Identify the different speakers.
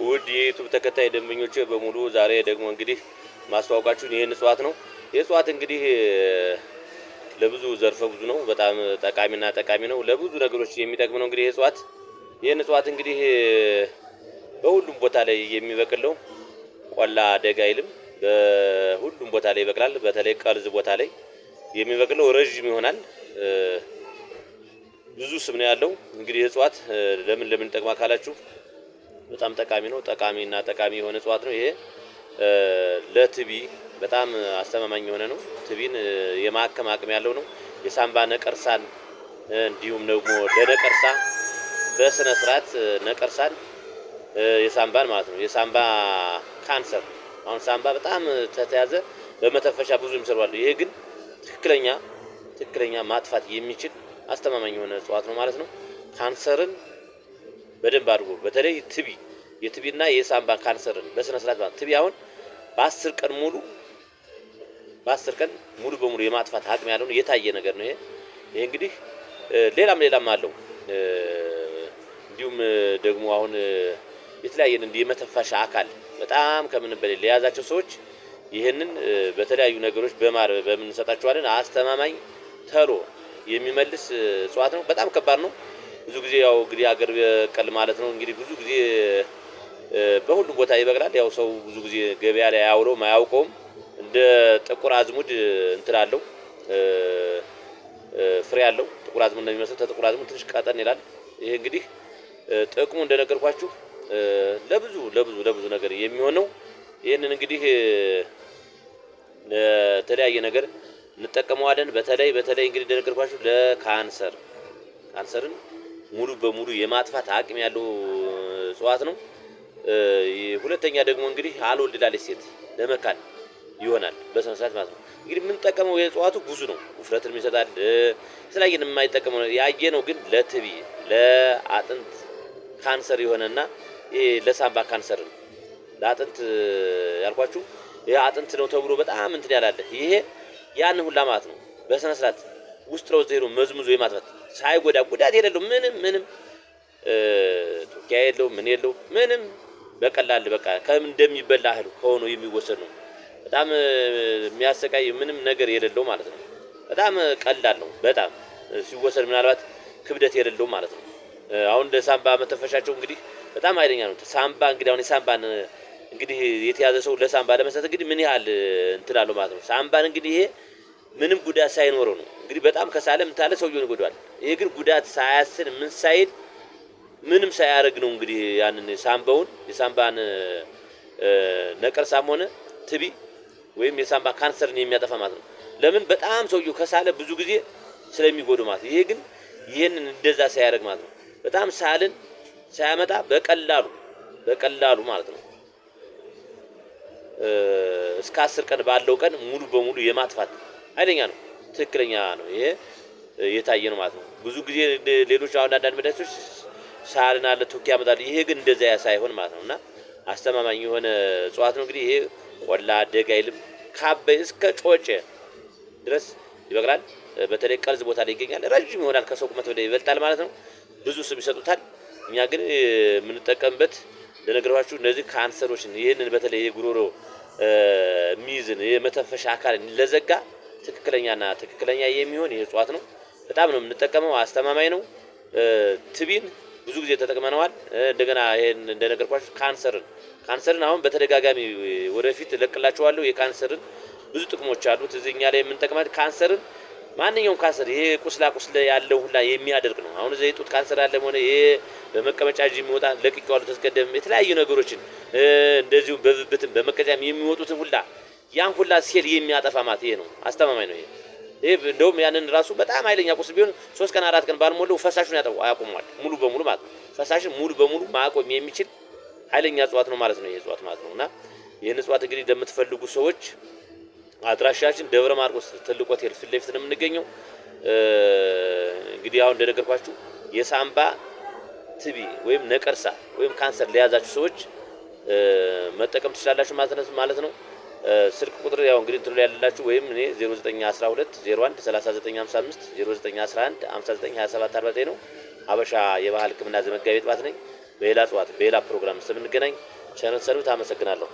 Speaker 1: ውድ የዩቲዩብ ተከታይ ደንበኞች በሙሉ ዛሬ ደግሞ እንግዲህ ማስተዋወቃችሁ ይሄን እጽዋት ነው። የእጽዋት እንግዲህ ለብዙ ዘርፈ ብዙ ነው። በጣም ጠቃሚ ነው። ለብዙ ነገሮች የሚጠቅም ነው። እንግዲህ ይሄን እጽዋት እንግዲህ በሁሉም ቦታ ላይ የሚበቅል ነው። ቆላ ደጋ አይልም። በሁሉም ቦታ ላይ ይበቅላል። በተለይ ቀርዝ ቦታ ላይ የሚበቅል ነው። ረጅም ይሆናል። ብዙ ስም ነው ያለው። እንግዲህ እጽዋት ለምን ጠቅማ ካላችሁ በጣም ጠቃሚ ነው። ጠቃሚ የሆነ እጽዋት ነው። ይሄ ለትቢ በጣም አስተማማኝ የሆነ ነው። ትቢን የማከም አቅም ያለው ነው። የሳምባ ነቀርሳን እንዲሁም ደግሞ ለነቀርሳ በስነ ስርዓት ነቀርሳን የሳምባን ማለት ነው። የሳምባ ካንሰር አሁን ሳምባ በጣም ተተያዘ በመተፈሻ ብዙ ይምሰራሉ። ይሄ ግን ትክክለኛ ማጥፋት የሚችል አስተማማኝ የሆነ እጽዋት ነው ማለት ነው። ካንሰርን በደንብ አድርጎ በተለይ የትቢና የሳምባ ካንሰርን በስነ ስርዓት ማለት ትቢ አሁን በ10 ቀን ሙሉ በሙሉ የማጥፋት አቅም ያለው የታየ ነገር ነው። ይሄ እንግዲህ ሌላም አለው። እንዲሁም ደግሞ አሁን የተለያየ የመተንፈሻ አካል በጣም ከምን በላይ ለያዛቸው ሰዎች ይሄንን በተለያዩ ነገሮች በምንሰጣቸዋለን አስተማማኝ ተሎ የሚመልስ እጽዋት ነው። በጣም ከባድ ነው። ብዙ ጊዜ ያው እንግዲህ ሀገር በቀል ማለት ነው። እንግዲህ ብዙ ጊዜ በሁሉም ቦታ ይበቅላል። ያው ሰው ብዙ ጊዜ ገበያ ላይ አያውቀውም። እንደ ጥቁር አዝሙድ እንትን አለው ፍሬ አለው። ጥቁር አዝሙድ እንደሚመስል ጥቁር አዝሙድ ትንሽ ቀጠን ይላል። ይሄ እንግዲህ ጥቅሙ እንደነገርኳችሁ ለብዙ ነገር የሚሆነው ይሄንን እንግዲህ ለተለያየ ነገር እንጠቀመዋለን። በተለይ እንግዲህ እንደነገርኳችሁ ካንሰርን ሙሉ በሙሉ የማጥፋት አቅም ያለው እጽዋት ነው። ሁለተኛ ደግሞ እንግዲህ አልወልድ ላለች ሴት ለመካን ይሆናል በስነ ስርዓት ማለት ነው። እንግዲህ የምንጠቀመው የእጽዋቱ ብዙ ነው። ውፍረትን ይሰጣል። ስለዚህ የማይጠቀመው ያየነው ግን ለትቢ ለአጥንት ካንሰር የሆነና ለሳምባ ካንሰር ነው። ለአጥንት ያልኳችሁ ይሄ አጥንት ነው ተብሎ በጣም እንትን ያላለ ይሄ ያን ሁላ ማለት ነው። በስነ ስርዓት ውስጥ ለውስጥ ሄዶ መዝሙዞ የማጥፋት ሳይጎዳ ጉዳት የሌለው ምንም ቶኪያ የለው ምን የለው ምንም በቀላል በቃ ከምን እንደሚበላ እህል ሆኖ የሚወሰድ ነው። በጣም የሚያሰቃይ ምንም ነገር የሌለው ማለት ነው። በጣም ቀላል ነው። በጣም ሲወሰድ ምናልባት ክብደት የሌለው ማለት ነው። አሁን ለሳምባ መተንፈሻቸው እንግዲህ በጣም ኃይለኛ ነው። ሳምባ እንግዲህ አሁን የሳምባን እንግዲህ የተያዘ ሰው ለሳምባ ለመስጠት እንግዲህ ምን ያህል እንትን አለው ማለት ነው። ሳምባን እንግዲህ ይሄ ምንም ጉዳት ሳይኖረው ነው እንግዲህ በጣም ከሳለ ምታለ ሰውየውን ይጎዳል። ይሄ ግን ጉዳት ሳያስን ምን ሳይል ምንም ሳያረግ ነው እንግዲህ ያንን የሳምባን ነቀርሳም ሆነ ትቢ ወይም የሳምባ ካንሰርን የሚያጠፋ ማለት ነው። ለምን በጣም ሰውየው ከሳለ ብዙ ጊዜ ስለሚጎዱ ማለት ነው። ይሄ ግን ይሄንን እንደዛ ሳያረግ ማለት ነው። በጣም ሳልን ሳያመጣ በቀላሉ ማለት ነው እስከ 10 ቀን ባለው ቀን ሙሉ በሙሉ የማጥፋት ኃይለኛ ነው። ትክክለኛ ነው። ይሄ የታየ ነው ማለት ነው። ብዙ ጊዜ ሌሎች አንዳንድ መድኃኒቶች ሳልና ለቶኪ ያመጣሉ። ይሄ ግን እንደዛ ሳይሆን ማለት ነውና አስተማማኝ የሆነ እጽዋት ነው። እንግዲህ ይሄ ቆላ ደጋ አይልም። ካበይ እስከ ጮጬ ድረስ ይበቅላል። በተለይ ቀርዝ ቦታ ላይ ይገኛል። ረጅም ይሆናል። ከሰው ቁመት በላይ ይበልጣል ማለት ነው። ብዙ ስም ይሰጡታል። እኛ ግን የምንጠቀምበት ለነገራችሁ እነዚህ ካንሰሮችን ይሄንን በተለይ የጉሮሮ ሚዝን የመተንፈሻ አካል ለዘጋ ትክክለኛ የሚሆን ይሄ እጽዋት ነው። በጣም ነው የምንጠቀመው። አስተማማኝ ነው። ትቢን ብዙ ጊዜ ተጠቅመነዋል። እንደገና ይሄን እንደነገርኳችሁ ካንሰርን አሁን በተደጋጋሚ ወደፊት እለቅላችኋለሁ። የካንሰርን ብዙ ጥቅሞች አሉት። እዚህኛ ላይ የምንጠቀማት ካንሰርን ማንኛውም ካንሰር ይሄ ቁስላ ያለው ሁላ የሚያደርግ ነው። አሁን እዚህ ጡት ካንሰር ያለ ሆነ ይሄ በመቀመጫ እጅ የሚወጣ ለቅቄዋለሁ ተስቀደም የተለያዩ ነገሮችን እንደዚሁ በብብትም በመቀጫም የሚወጡትን ሁላ ያን ሁላ ሴል የሚያጠፋ ማለት ይሄ ነው። አስተማማኝ ነው። ይሄ እንደውም ያንን ራሱ በጣም ኃይለኛ ቁስል ቢሆን 3 ቀን 4 ቀን ባልሞላው ፈሳሹን ያቆመዋል ሙሉ በሙሉ ማለት ነው። ፈሳሽን ሙሉ በሙሉ ማቆም የሚችል ኃይለኛ እጽዋት ነው ማለት ነው። ይሄ እጽዋት ማለት ነውና ይሄን እጽዋት እንግዲህ ለምትፈልጉ ሰዎች አድራሻችን ደብረ ማርቆስ ትልቅ ሆቴል ፊት ለፊት ነው የምንገኘው። እንግዲህ አሁን እንደነገርኳችሁ የሳምባ ትቢ ወይም ነቀርሳ ወይም ካንሰር ለያዛችሁ ሰዎች መጠቀም ትችላላችሁ ማለት ነው። ስልክ ቁጥር ያው እንግዲህ እንትሉ ያለላችሁ ወይም እኔ 0912 01 3955 0911 59 27 49 ነው። ሀበሻ የባህል ሕክምና ዘመጋቢ ጥባት ነኝ። በሌላ ፕሮግራም እስከምንገናኝ ቸርን ሰንብት። አመሰግናለሁ።